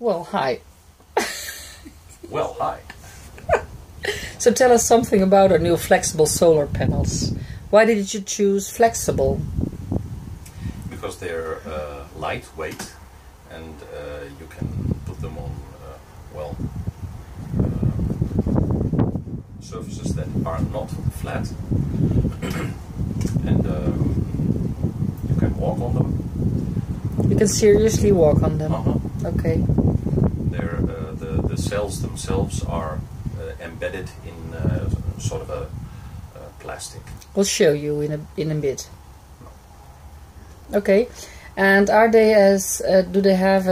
Well, hi. Well, hi. So tell us something about our new flexible solar panels. Why did you choose flexible? Because they're lightweight and you can put them on, surfaces that are not flat and you can walk on them. You can seriously walk on them. Okay. They're, the cells themselves are embedded in sort of a plastic. We'll show you in a bit. Okay. And are they do they have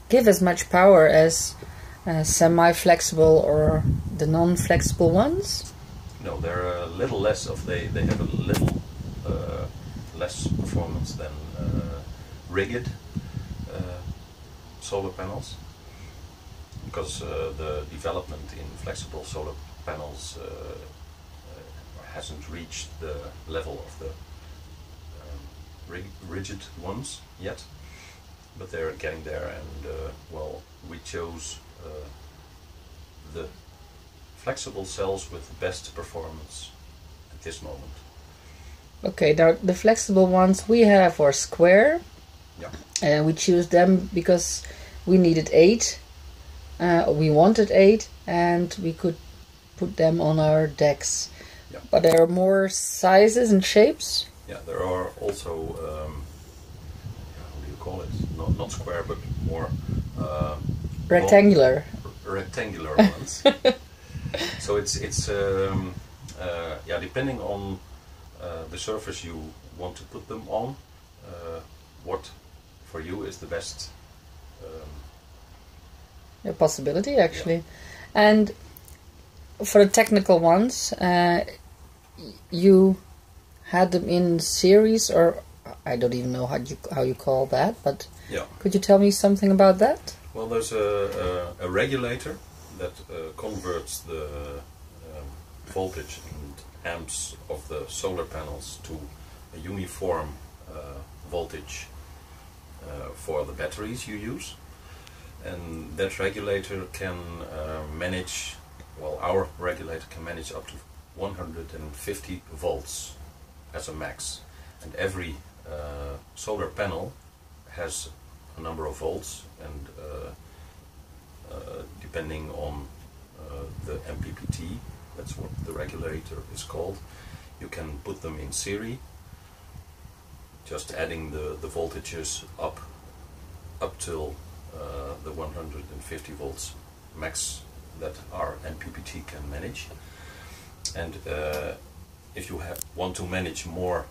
give as much power as semi-flexible or the non-flexible ones? No, they're a little less they have a little less performance than rigid solar panels, because the development in flexible solar panels hasn't reached the level of the rigid ones yet, but they're getting there, and we chose the flexible cells with the best performance at this moment. Okay, now the flexible ones we have are square, yeah, and we choose them because we needed 8. We wanted 8, and we could put them on our decks. Yeah. But there are more sizes and shapes. Yeah, there are also how do you call it? Not square, but more rectangular. Rectangular ones. So it's depending on the surface you want to put them on, what for you is the best a possibility, actually. Yeah. And for the technical ones, you had them in series, or I don't even know how you call that, but yeah. Could you tell me something about that? Well, there's a regulator that converts the voltage and amps of the solar panels to a uniform voltage for the batteries you use, and that regulator can manage, our regulator can manage up to 150 volts as a max, and every solar panel has a number of volts, and depending on the MPPT, that's what the regulator is called, you can put them in series, just adding the voltages up till the 150 volts max that our MPPT can manage. And if you want to manage more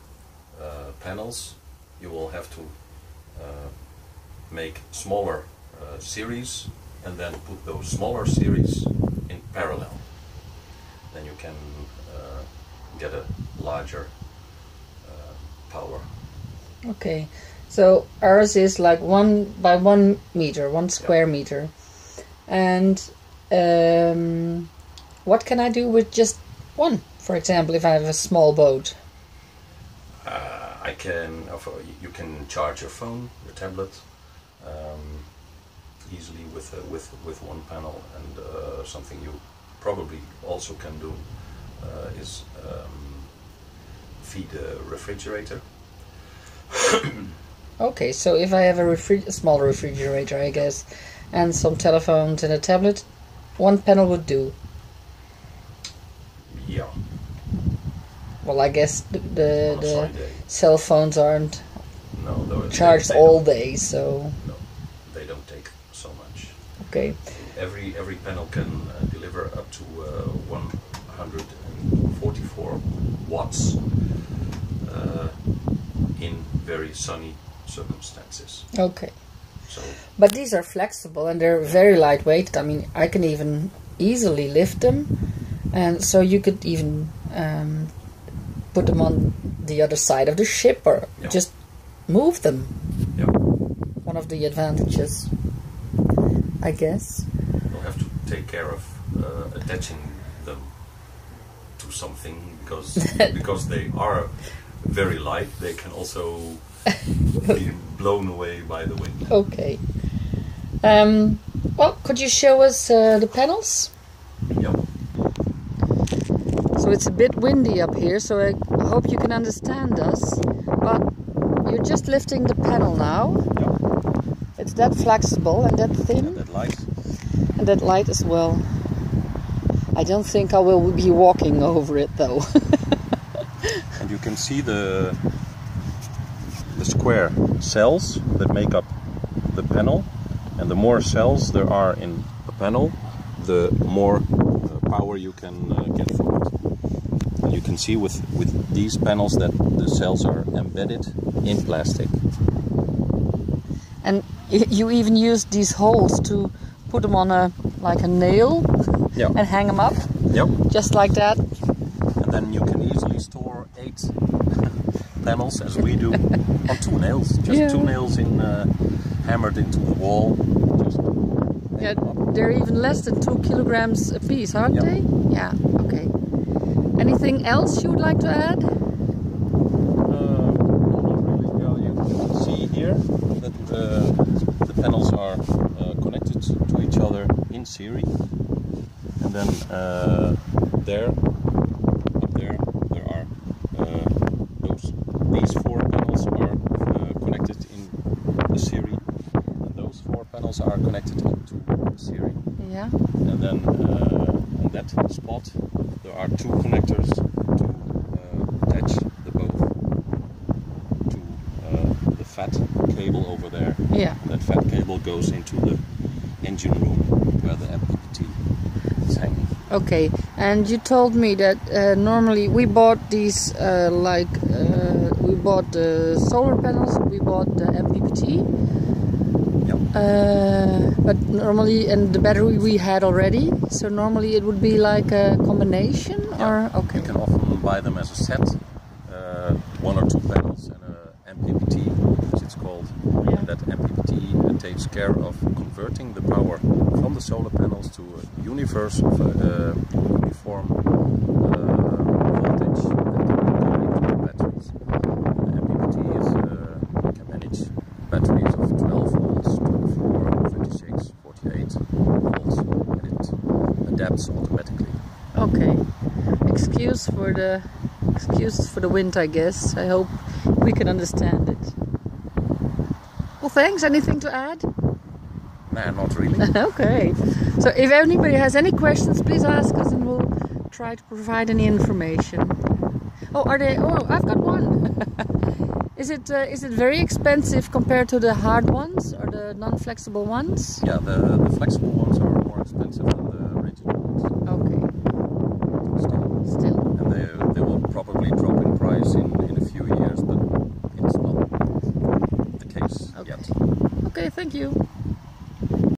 panels, you will have to make smaller series and then put those smaller series in parallel. Then you can get a larger power. Okay, so ours is like 1 by 1 meter, 1 square meter. And what can I do with just one? For example, if I have a small boat. You can charge your phone, your tablet, easily with one panel, and something you probably also can do is feed a refrigerator. Okay, so if I have a small refrigerator, I guess, and some telephones and a tablet, one panel would do. Yeah. Well, I guess the cell phones aren't charged all day, so... No, they don't take so much. Okay. Every panel can deliver up to 144 watts in very sunny circumstances. Okay. So, but these are flexible and they're very lightweight. I mean, I can even easily lift them, and so you could even put them on the other side of the ship, or just move them. Yeah. One of the advantages, I guess. You'll have to take care of attaching them to something, because they are very light. They can also be blown away by the wind. Okay. Well, could you show us the panels? Yeah. So it's a bit windy up here, so I hope you can understand us. But you're just lifting the panel now. Yeah. It's that flexible and that thin. And that light. And that light as well. I don't think I will be walking over it though. And you can see the square cells that make up the panel. And the more cells there are in a panel, the more power you can get from it. And you can see with these panels that the cells are embedded in plastic. And you even use these holes to put them on a nail. Yeah. And hang them up. Yep. Just like that. And then you can easily store 8 panels, as we do, on 2 nails. Just 2 nails hammered into the wall. Just yeah, they're even less than 2 kilograms a piece, aren't they? Yeah. Okay. Anything else you would like to add? Not really. Well, you can see here that the panels are connected to each other in series. And then up there are these 4 panels are connected in the series, and those 4 panels are connected into the series. Yeah. And then on that spot there are 2 connectors to attach the both to the fat cable over there. Yeah. And that fat cable goes into the engine room where the MPPT is hanging. Okay, and you told me that normally we bought these we bought the solar panels, we bought the MPPT. Yep. But normally, and the battery we had already, so normally it would be like a combination, or okay. You can often buy them as a set, 1 or 2 panels and a MPPT, as it's called. Yeah. And that MPPT takes care of converting the power from the solar panels to a uniform voltage that can go into the batteries. The MPPT can manage batteries of 12 volts, 24, 36, 48 volts, and it adapts automatically. Okay. Excuses for the wind, I guess. I hope we can understand it. Well, thanks. Anything to add? Nah, not really. Okay. So if anybody has any questions, please ask us and we'll try to provide any information. Oh, I've got one. Is it very expensive compared to the hard ones or the non-flexible ones? Yeah, the flexible ones are more expensive than the rigid ones. Okay. Still. And they will probably drop in price in a few years, but it's not the case yet. Okay, thank you.